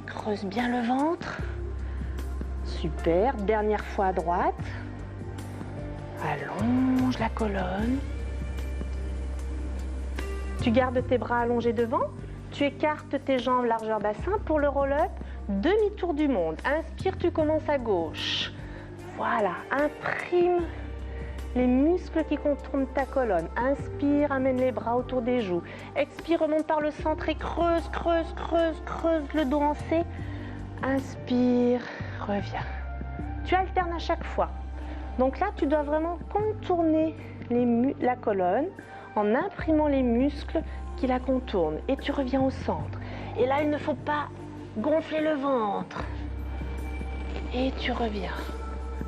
Creuse bien le ventre. Super. Dernière fois à droite. Allonge la colonne. Tu gardes tes bras allongés devant. Tu écartes tes jambes largeur bassin pour le roll-up. Demi-tour du monde. Inspire, tu commences à gauche. Voilà. Imprime les muscles qui contournent ta colonne. Inspire, amène les bras autour des joues. Expire, remonte par le centre et creuse, creuse, creuse, creuse le dos en C. Inspire, reviens. Tu alternes à chaque fois. Donc là, tu dois vraiment contourner la colonne en imprimant les muscles qui la contournent. Et tu reviens au centre. Et là, il ne faut pas gonfler le ventre. Et tu reviens.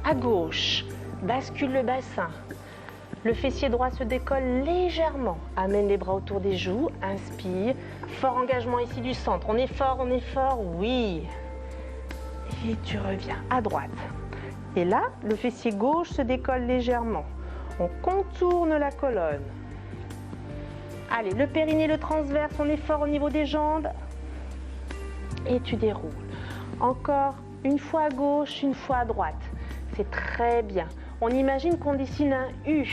À gauche, bascule le bassin. Le fessier droit se décolle légèrement. Amène les bras autour des joues. Inspire. Fort engagement ici du centre. On est fort, oui. Et tu reviens à droite. Et là, le fessier gauche se décolle légèrement. On contourne la colonne. Allez, le périnée, le transverse, on est fort au niveau des jambes. Et tu déroules. Encore une fois à gauche, une fois à droite. C'est très bien. On imagine qu'on dessine un U.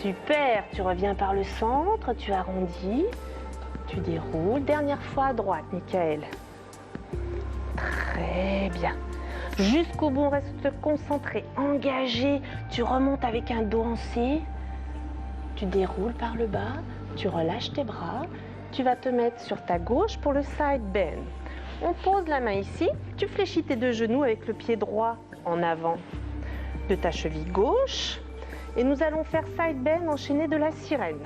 Super, tu reviens par le centre, tu arrondis, tu déroules. Dernière fois à droite, Michael. Très bien. Jusqu'au bout, on reste concentré, engagé. Tu remontes avec un dos en C. Tu déroules par le bas, tu relâches tes bras. Tu vas te mettre sur ta gauche pour le side bend. On pose la main ici. Tu fléchis tes deux genoux avec le pied droit en avant de ta cheville gauche. Et nous allons faire side bend enchaîné de la sirène.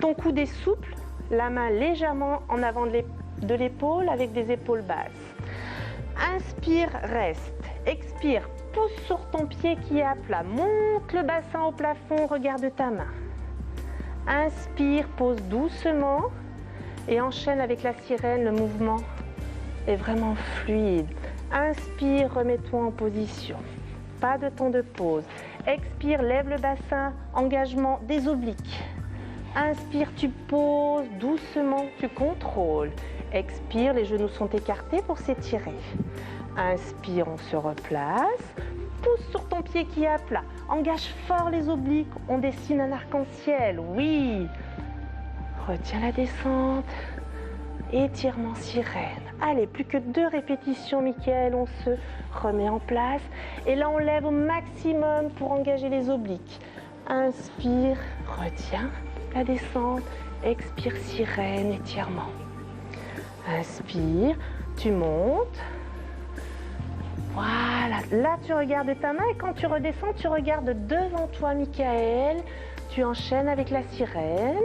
Ton coude est souple, la main légèrement en avant de l'épaule avec des épaules basses. Inspire, reste. Expire, pousse sur ton pied qui est à plat. Monte le bassin au plafond, regarde ta main. Inspire, pose doucement et enchaîne avec la sirène. Le mouvement est vraiment fluide. Inspire, remets-toi en position. Pas de temps de pause. Expire, lève le bassin, engagement des obliques. Inspire, tu poses doucement, tu contrôles. Expire, les genoux sont écartés pour s'étirer. Inspire, on se replace. Pousse sur ton pied qui est à plat. Engage fort les obliques, on dessine un arc-en-ciel, oui. Retiens la descente. Étirement sirène. Allez, plus que 2 répétitions, Michael, on se remet en place. Et là, on lève au maximum pour engager les obliques. Inspire, retiens la descente. Expire, sirène, étirement. Inspire, tu montes. Voilà, là tu regardes ta main et quand tu redescends, tu regardes devant toi, Michael. Tu enchaînes avec la sirène.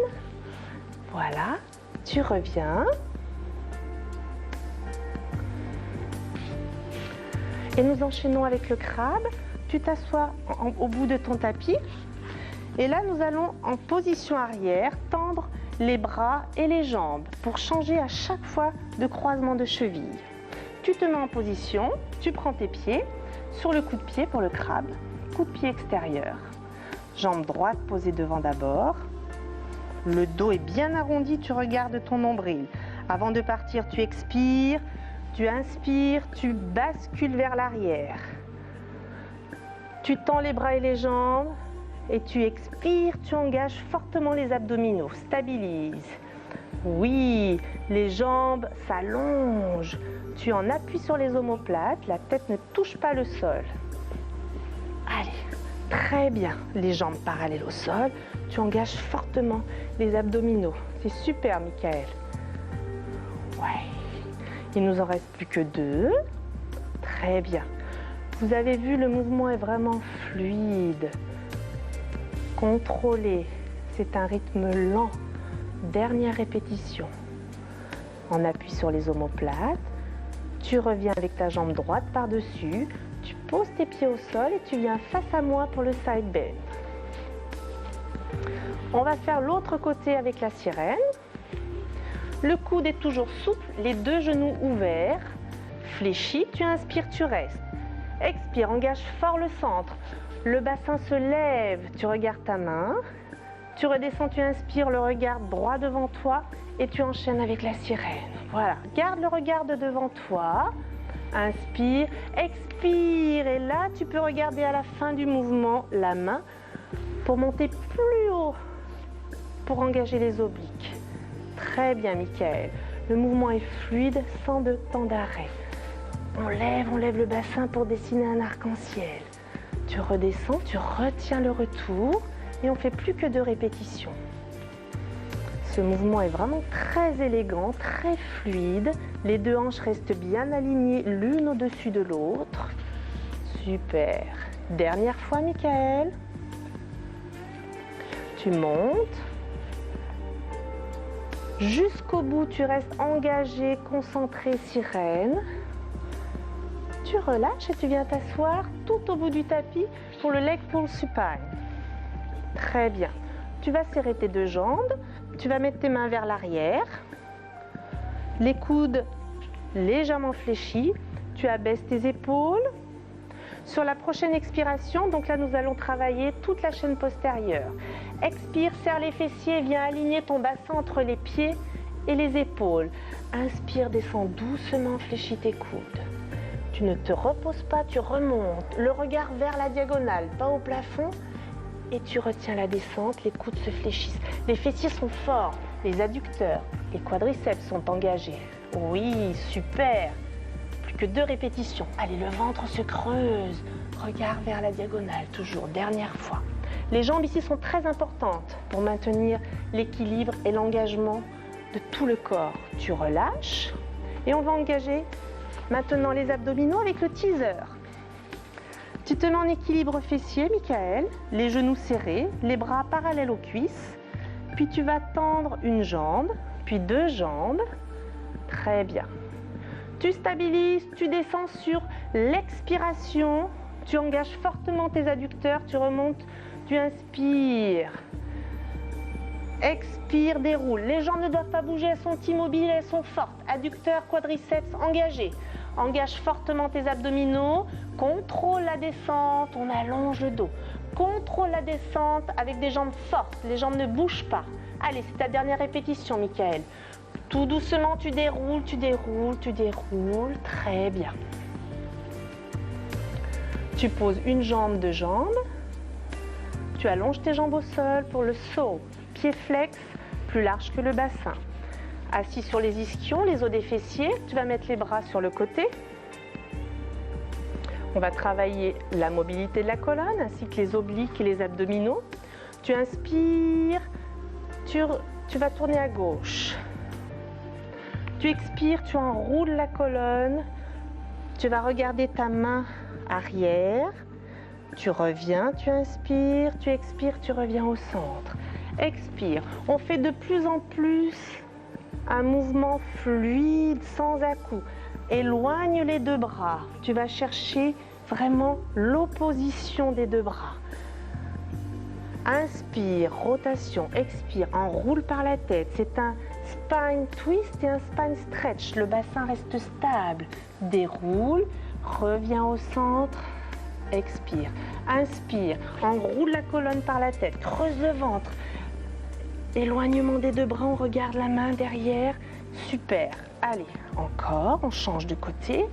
Voilà, tu reviens. Et nous enchaînons avec le crabe. Tu t'assois au bout de ton tapis. Et là, nous allons en position arrière tendre les bras et les jambes pour changer à chaque fois de croisement de cheville. Tu te mets en position, tu prends tes pieds sur le coup de pied pour le crabe, coup de pied extérieur. Jambe droite posée devant d'abord. Le dos est bien arrondi, tu regardes ton nombril. Avant de partir, tu expires, tu inspires, tu bascules vers l'arrière. Tu tends les bras et les jambes et tu expires, tu engages fortement les abdominaux, stabilise. Oui, les jambes s'allongent. Tu en appuies sur les omoplates, la tête ne touche pas le sol. Allez, très bien. Les jambes parallèles au sol. Tu engages fortement les abdominaux. C'est super, Michael. Ouais. Il nous en reste plus que 2. Très bien. Vous avez vu, le mouvement est vraiment fluide. Contrôlé. C'est un rythme lent. Dernière répétition. On appuie sur les omoplates. Tu reviens avec ta jambe droite par-dessus. Tu poses tes pieds au sol et tu viens face à moi pour le side bend. On va faire l'autre côté avec la sirène. Le coude est toujours souple, les 2 genoux ouverts. Fléchis, tu inspires, tu restes. Expire, engage fort le centre. Le bassin se lève, tu regardes ta main. Tu redescends, tu inspires, le regard droit devant toi et tu enchaînes avec la sirène. Voilà, garde le regard de devant toi. Inspire, expire. Et là, tu peux regarder à la fin du mouvement la main pour monter plus haut, pour engager les obliques. Très bien, Michael. Le mouvement est fluide, sans de temps d'arrêt. On lève le bassin pour dessiner un arc-en-ciel. Tu redescends, tu retiens le retour et on fait plus que 2 répétitions. Ce mouvement est vraiment très élégant, très fluide. Les 2 hanches restent bien alignées l'une au-dessus de l'autre. Super. Dernière fois, Michael. Tu montes. Jusqu'au bout, tu restes engagé, concentré, sirène. Tu relâches et tu viens t'asseoir tout au bout du tapis pour le leg pull supine. Très bien. Tu vas serrer tes 2 jambes. Tu vas mettre tes mains vers l'arrière. Les coudes légèrement fléchis. Tu abaisses tes épaules. Sur la prochaine expiration, donc là nous allons travailler toute la chaîne postérieure. Expire, serre les fessiers, viens aligner ton bassin entre les pieds et les épaules. Inspire, descends doucement, fléchis tes coudes. Tu ne te reposes pas, tu remontes. Le regard vers la diagonale, pas au plafond. Et tu retiens la descente, les coudes se fléchissent. Les fessiers sont forts, les adducteurs, les quadriceps sont engagés. Oui, super. Plus que 2 répétitions. Allez, le ventre se creuse. Regard vers la diagonale, toujours, dernière fois. Les jambes ici sont très importantes pour maintenir l'équilibre et l'engagement de tout le corps. Tu relâches et on va engager maintenant les abdominaux avec le teaser. Tu te mets en équilibre fessier, Michael, les genoux serrés, les bras parallèles aux cuisses. Puis tu vas tendre une jambe, puis 2 jambes. Très bien. Tu stabilises, tu descends sur l'expiration. Tu engages fortement tes adducteurs, tu remontes, tu inspires. Expire, déroule. Les jambes ne doivent pas bouger, elles sont immobiles, elles sont fortes. Adducteurs, quadriceps engagés. Engage fortement tes abdominaux. Contrôle la descente, on allonge le dos. Contrôle la descente avec des jambes fortes. Les jambes ne bougent pas. Allez, c'est ta dernière répétition, Michael. Tout doucement, tu déroules, tu déroules, tu déroules. Très bien. Tu poses une jambe, 2 jambes. Tu allonges tes jambes au sol pour le saut. Pied flex, plus large que le bassin. Assis sur les ischions, les os des fessiers. Tu vas mettre les bras sur le côté. On va travailler la mobilité de la colonne ainsi que les obliques et les abdominaux. Tu inspires, tu vas tourner à gauche. Tu expires, tu enroules la colonne. Tu vas regarder ta main arrière. Tu reviens, tu inspires, tu expires, tu reviens au centre. Expire. On fait de plus en plus un mouvement fluide, sans à-coups. Éloigne les 2 bras. Tu vas chercher vraiment l'opposition des 2 bras. Inspire, rotation, expire, enroule par la tête. C'est un spine twist et un spine stretch. Le bassin reste stable. Déroule, reviens au centre, expire. Inspire, enroule la colonne par la tête, creuse le ventre. Éloignement des 2 bras, on regarde la main derrière. Super. Allez, encore, on change de côté.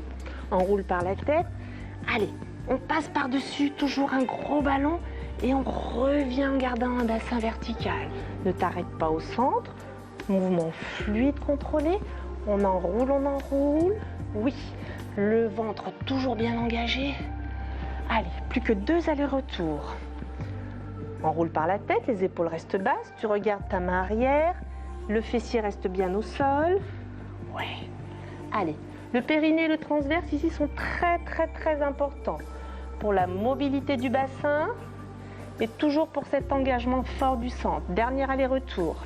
Enroule par la tête. Allez, on passe par-dessus, toujours un gros ballon. Et on revient en gardant un bassin vertical. Ne t'arrête pas au centre. Mouvement fluide contrôlé. On enroule. Oui, le ventre toujours bien engagé. Allez, plus que 2 allers-retours. Enroule par la tête, les épaules restent basses. Tu regardes ta main arrière. Le fessier reste bien au sol. Ouais. Allez, le périnée et le transverse ici sont très importants pour la mobilité du bassin et toujours pour cet engagement fort du centre. Dernier aller-retour.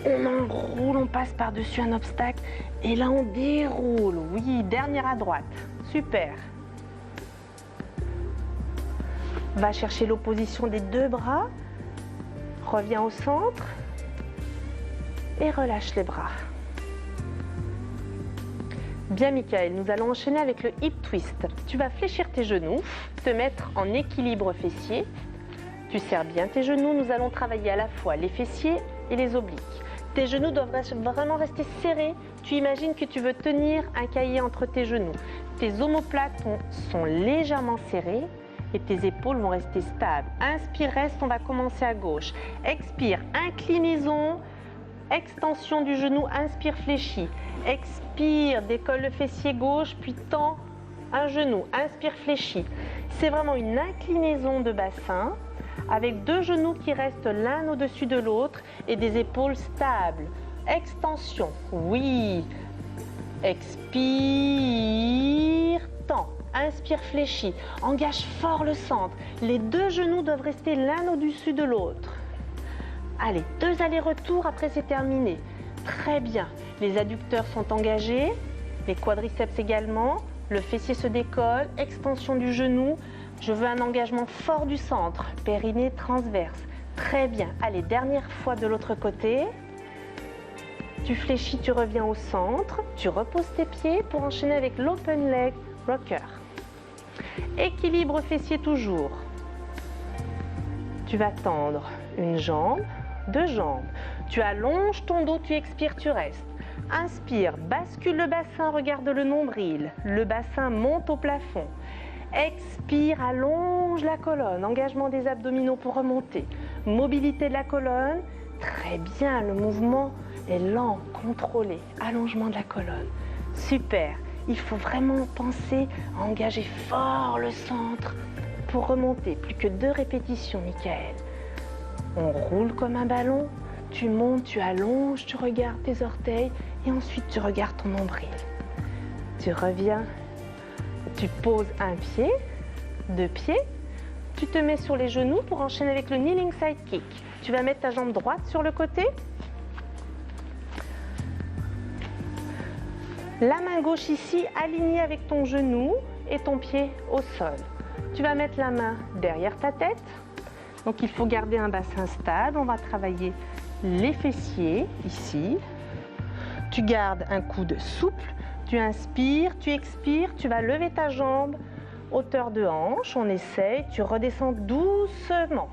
On enroule, on passe par-dessus un obstacle et là on déroule. Oui, dernière à droite. Super. Va chercher l'opposition des 2 bras. Reviens au centre et relâche les bras. Bien, Michael, nous allons enchaîner avec le hip twist. Tu vas fléchir tes genoux, te mettre en équilibre fessier. Tu serres bien tes genoux. Nous allons travailler à la fois les fessiers et les obliques. Tes genoux doivent vraiment rester serrés. Tu imagines que tu veux tenir un cahier entre tes genoux. Tes omoplates sont légèrement serrés et tes épaules vont rester stables. Inspire, reste, on va commencer à gauche. Expire, inclinaison, extension du genou, inspire, fléchis. Expire, décolle le fessier gauche, puis tends un genou, inspire, fléchis. C'est vraiment une inclinaison de bassin avec deux genoux qui restent l'un au-dessus de l'autre et des épaules stables. Extension, oui. Expire, tends. Inspire, fléchis. Engage fort le centre. Les deux genoux doivent rester l'un au-dessus de l'autre. Allez, 2 allers-retours, après c'est terminé. Très bien. Les adducteurs sont engagés, les quadriceps également. Le fessier se décolle, extension du genou. Je veux un engagement fort du centre, périnée transverse. Très bien. Allez, dernière fois de l'autre côté. Tu fléchis, tu reviens au centre. Tu reposes tes pieds pour enchaîner avec l'open leg rocker. Équilibre fessier toujours. Tu vas tendre une jambe, 2 jambes. Tu allonges ton dos, tu expires, tu restes. Inspire, bascule le bassin, regarde le nombril. Le bassin monte au plafond. Expire, allonge la colonne. Engagement des abdominaux pour remonter. Mobilité de la colonne. Très bien, le mouvement est lent, contrôlé. Allongement de la colonne. Super. Il faut vraiment penser à engager fort le centre pour remonter. Plus que 2 répétitions, Michael. On roule comme un ballon. Tu montes, tu allonges, tu regardes tes orteils et ensuite tu regardes ton nombril. Tu reviens, tu poses un pied, 2 pieds. Tu te mets sur les genoux pour enchaîner avec le kneeling side kick. Tu vas mettre ta jambe droite sur le côté. La main gauche ici, alignée avec ton genou et ton pied au sol. Tu vas mettre la main derrière ta tête. Donc il faut garder un bassin stable. On va travailler les fessiers ici. Tu gardes un coude souple. Tu inspires, tu expires. Tu vas lever ta jambe, hauteur de hanche. On essaye. Tu redescends doucement.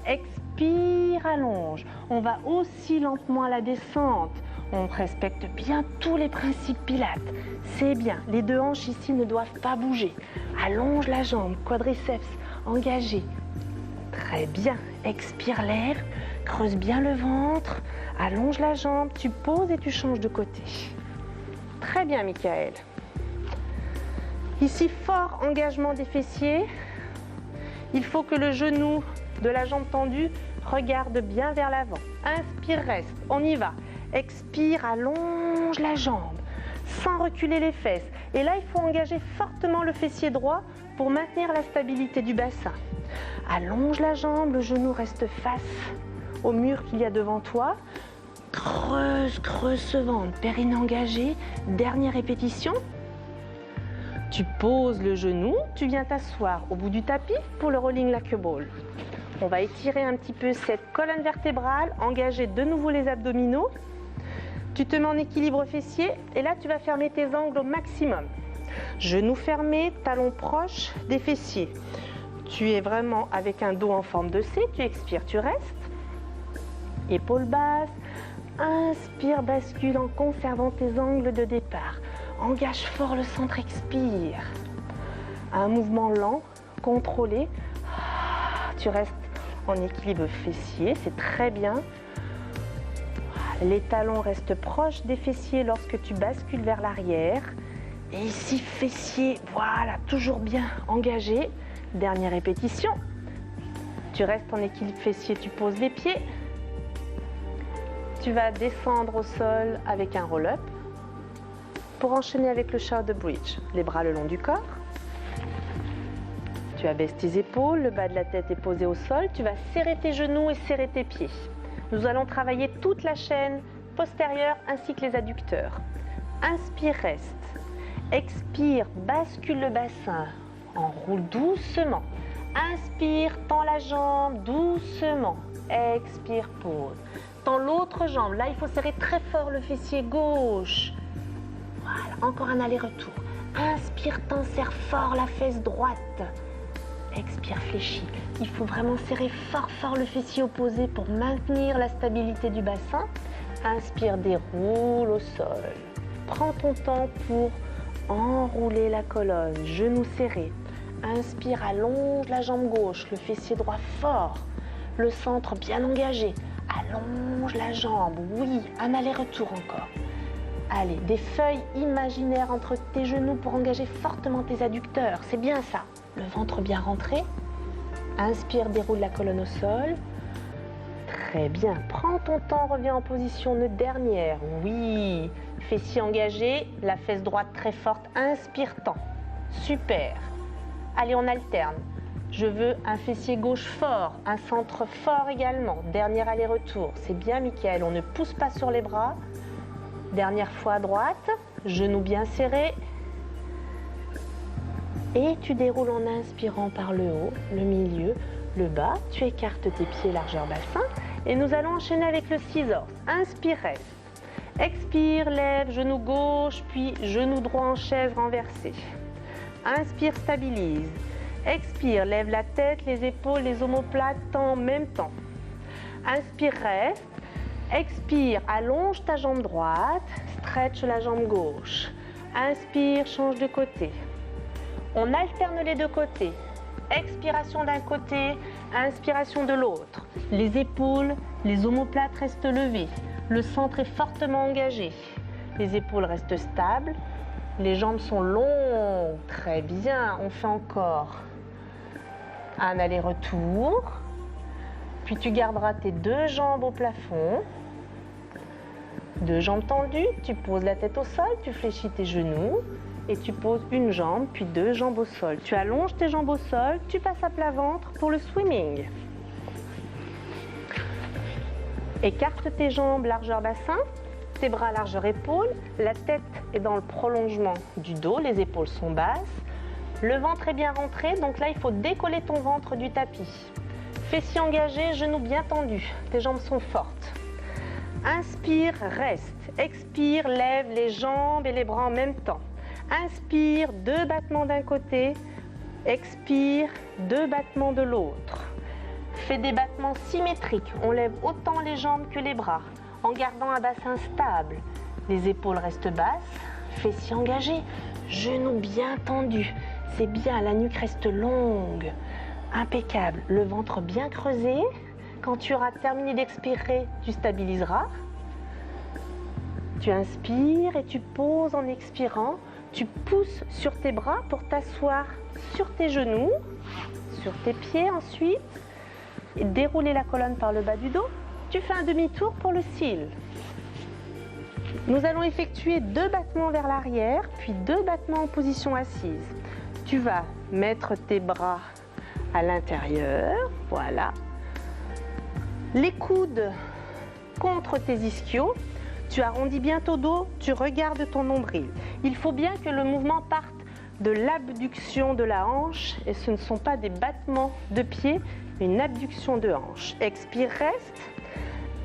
Expire, allonge. On va aussi lentement à la descente. On respecte bien tous les principes pilates. C'est bien. Les 2 hanches ici ne doivent pas bouger. Allonge la jambe, quadriceps engagé. Très bien. Expire l'air. Creuse bien le ventre. Allonge la jambe. Tu poses et tu changes de côté. Très bien, Michael. Ici, fort engagement des fessiers. Il faut que le genou de la jambe tendue regarde bien vers l'avant. Inspire, reste. On y va. Expire, allonge la jambe, sans reculer les fesses. Et là, il faut engager fortement le fessier droit pour maintenir la stabilité du bassin. Allonge la jambe, le genou reste face au mur qu'il y a devant toi. Creuse, creuse ce ventre, périnée engagée. Dernière répétition. Tu poses le genou, tu viens t'asseoir au bout du tapis pour le rolling like a ball. On va étirer un petit peu cette colonne vertébrale, engager de nouveau les abdominaux. Tu te mets en équilibre fessier et là tu vas fermer tes angles au maximum. Genoux fermés, talons proches des fessiers. Tu es vraiment avec un dos en forme de C, tu expires, tu restes. Épaules basses, inspire, bascule en conservant tes angles de départ. Engage fort le centre, expire. Un mouvement lent, contrôlé. Tu restes en équilibre fessier, c'est très bien. Les talons restent proches des fessiers lorsque tu bascules vers l'arrière. Et ici, fessier, voilà, toujours bien engagé. Dernière répétition. Tu restes en équilibre fessier, tu poses les pieds. Tu vas descendre au sol avec un roll-up pour enchaîner avec le shoulder bridge. Les bras le long du corps. Tu abaisses tes épaules, le bas de la tête est posé au sol. Tu vas serrer tes genoux et serrer tes pieds. Nous allons travailler toute la chaîne postérieure ainsi que les adducteurs. Inspire, reste. Expire, bascule le bassin. Enroule doucement. Inspire, tends la jambe doucement. Expire, pose. Tends l'autre jambe. Là, il faut serrer très fort le fessier gauche. Voilà, encore un aller-retour. Inspire, tends, serre fort la fesse droite. expire, fléchis. Il faut vraiment serrer fort fort le fessier opposé pour maintenir la stabilité du bassin. Inspire, déroule au sol. Prends ton temps pour enrouler la colonne, genou serré. Inspire, allonge la jambe gauche, le fessier droit fort, le centre bien engagé. Allonge la jambe, oui, un aller-retour encore. Allez, des feuilles imaginaires entre tes genoux pour engager fortement tes adducteurs, c'est bien ça. Le ventre bien rentré. Inspire, déroule la colonne au sol. Très bien, prends ton temps, reviens en position de dernière. Oui, fessier engagé, la fesse droite très forte, inspire tant. Super. Allez, on alterne. Je veux un fessier gauche fort, un centre fort également. Dernier aller-retour, c'est bien Mickaël, on ne pousse pas sur les bras. Dernière fois à droite, genou bien serré. Et tu déroules en inspirant par le haut, le milieu, le bas. Tu écartes tes pieds largeur bassin. Et nous allons enchaîner avec le scissors. Inspire, reste. Expire, lève, genou gauche, puis genou droit en chaise renversé. Inspire, stabilise. Expire, lève la tête, les épaules, les omoplates en même temps. Inspire, reste. Expire, allonge ta jambe droite, stretch la jambe gauche. Inspire, change de côté. On alterne les deux côtés. Expiration d'un côté, inspiration de l'autre. Les épaules, les omoplates restent levées. Le centre est fortement engagé. Les épaules restent stables. Les jambes sont longues. Très bien, on fait encore un aller-retour. Puis tu garderas tes deux jambes au plafond. Deux jambes tendues, tu poses la tête au sol, tu fléchis tes genoux et tu poses une jambe, puis deux jambes au sol. Tu allonges tes jambes au sol, tu passes à plat ventre pour le swimming. Écarte tes jambes largeur bassin, tes bras largeur épaule, la tête est dans le prolongement du dos, les épaules sont basses. Le ventre est bien rentré, donc là il faut décoller ton ventre du tapis. Fessiers engagés, genoux bien tendus, tes jambes sont fortes. Inspire, reste. Expire, lève les jambes et les bras en même temps. Inspire, deux battements d'un côté. Expire, deux battements de l'autre. Fais des battements symétriques. On lève autant les jambes que les bras, en gardant un bassin stable. Les épaules restent basses, fessiers engagés, genoux bien tendus. C'est bien, la nuque reste longue. Impeccable. Le ventre bien creusé. Quand tu auras terminé d'expirer, tu stabiliseras. Tu inspires et tu poses en expirant. Tu pousses sur tes bras pour t'asseoir sur tes genoux, sur tes pieds ensuite. Et dérouler la colonne par le bas du dos. Tu fais un demi-tour pour le cil. Nous allons effectuer deux battements vers l'arrière, puis deux battements en position assise. Tu vas mettre tes bras à l'intérieur, voilà. Les coudes contre tes ischios, tu arrondis bien ton dos, tu regardes ton nombril. Il faut bien que le mouvement parte de l'abduction de la hanche et ce ne sont pas des battements de pied, mais une abduction de hanche. Expire, reste.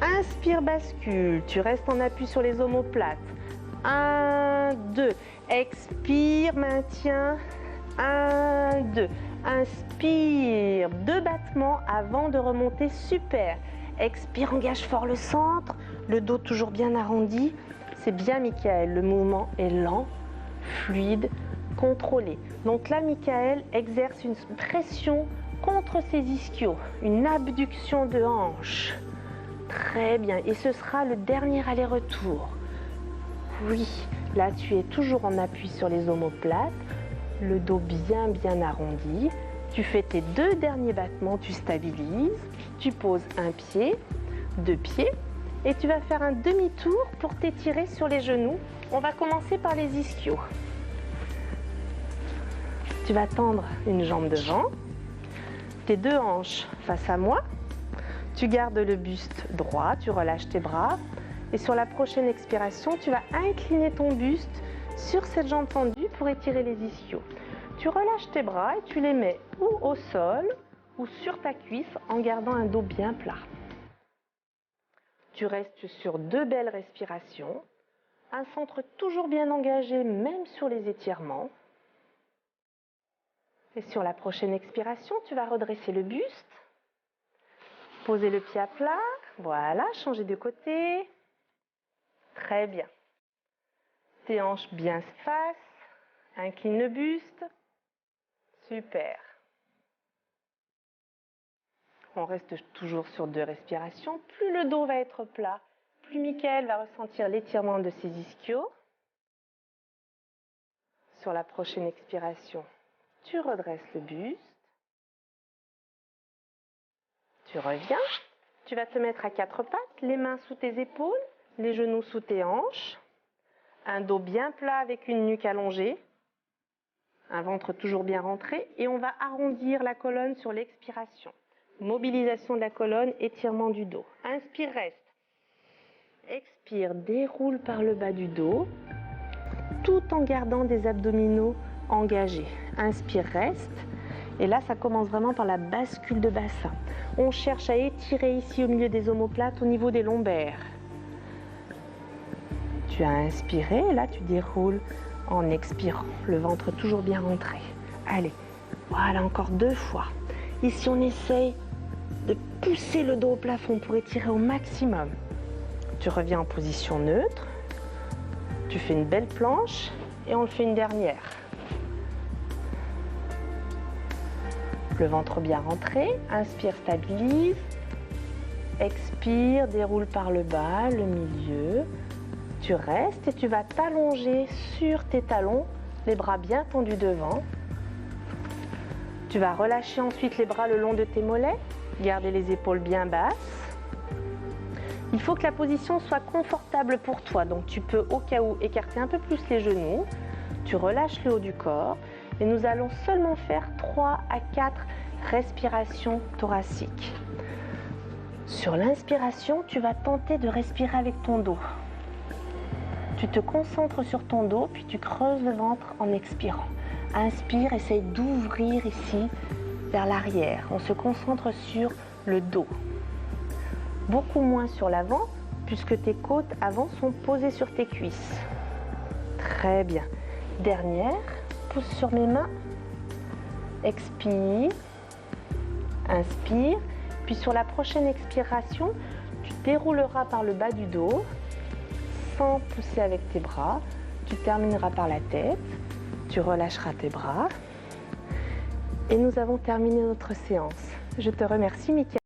Inspire, bascule. Tu restes en appui sur les omoplates. 1, 2. Expire, maintiens. 1, 2. Inspire, deux battements avant de remonter, super. Expire, engage fort le centre, le dos toujours bien arrondi. C'est bien Mickaël, le mouvement est lent, fluide, contrôlé. Donc là, Mickaël exerce une pression contre ses ischios, une abduction de hanche. Très bien, et ce sera le dernier aller-retour. Oui, là tu es toujours en appui sur les omoplates. Le dos bien arrondi. Tu fais tes deux derniers battements, tu stabilises. Tu poses un pied, deux pieds et tu vas faire un demi-tour pour t'étirer sur les genoux. On va commencer par les ischios. Tu vas tendre une jambe devant, tes deux hanches face à moi. Tu gardes le buste droit, tu relâches tes bras et sur la prochaine expiration, tu vas incliner ton buste sur cette jambe tendue pour étirer les ischios. Tu relâches tes bras et tu les mets ou au sol ou sur ta cuisse en gardant un dos bien plat. Tu restes sur deux belles respirations, un centre toujours bien engagé même sur les étirements. Et sur la prochaine expiration, tu vas redresser le buste. Poser le pied à plat. Voilà, changer de côté. Très bien. Tes hanches bien spacent. Incline le buste. Super. On reste toujours sur 2 respirations. Plus le dos va être plat, plus Mickaël va ressentir l'étirement de ses ischios. Sur la prochaine expiration, tu redresses le buste. Tu reviens. Tu vas te mettre à 4 pattes, les mains sous tes épaules, les genoux sous tes hanches. Un dos bien plat avec une nuque allongée. Un ventre toujours bien rentré. Et on va arrondir la colonne sur l'expiration. Mobilisation de la colonne, étirement du dos. Inspire, reste. Expire, déroule par le bas du dos, tout en gardant des abdominaux engagés. Inspire, reste. Et là, ça commence vraiment par la bascule de bassin. On cherche à étirer ici au milieu des omoplates, au niveau des lombaires. Tu as inspiré, et là tu déroules en expirant. Le ventre toujours bien rentré. Allez, voilà, encore 2 fois. Ici, on essaye de pousser le dos au plafond pour étirer au maximum. Tu reviens en position neutre. Tu fais une belle planche et on le fait une dernière. Le ventre bien rentré. Inspire, stabilise. Expire, déroule par le bas, le milieu. Tu restes et tu vas t'allonger sur tes talons, les bras bien tendus devant. Tu vas relâcher ensuite les bras le long de tes mollets. Garder les épaules bien basses. Il faut que la position soit confortable pour toi. Donc tu peux au cas où écarter un peu plus les genoux. Tu relâches le haut du corps. Et nous allons seulement faire 3 à 4 respirations thoraciques. Sur l'inspiration, tu vas tenter de respirer avec ton dos. Tu te concentres sur ton dos, puis tu creuses le ventre en expirant. Inspire, essaye d'ouvrir ici vers l'arrière. On se concentre sur le dos. Beaucoup moins sur l'avant, puisque tes côtes avant sont posées sur tes cuisses. Très bien. Dernière, pousse sur mes mains. Expire. Inspire. Puis sur la prochaine expiration, tu dérouleras par le bas du dos, sans pousser avec tes bras. Tu termineras par la tête. Tu relâcheras tes bras. Et nous avons terminé notre séance. Je te remercie, Mickaël.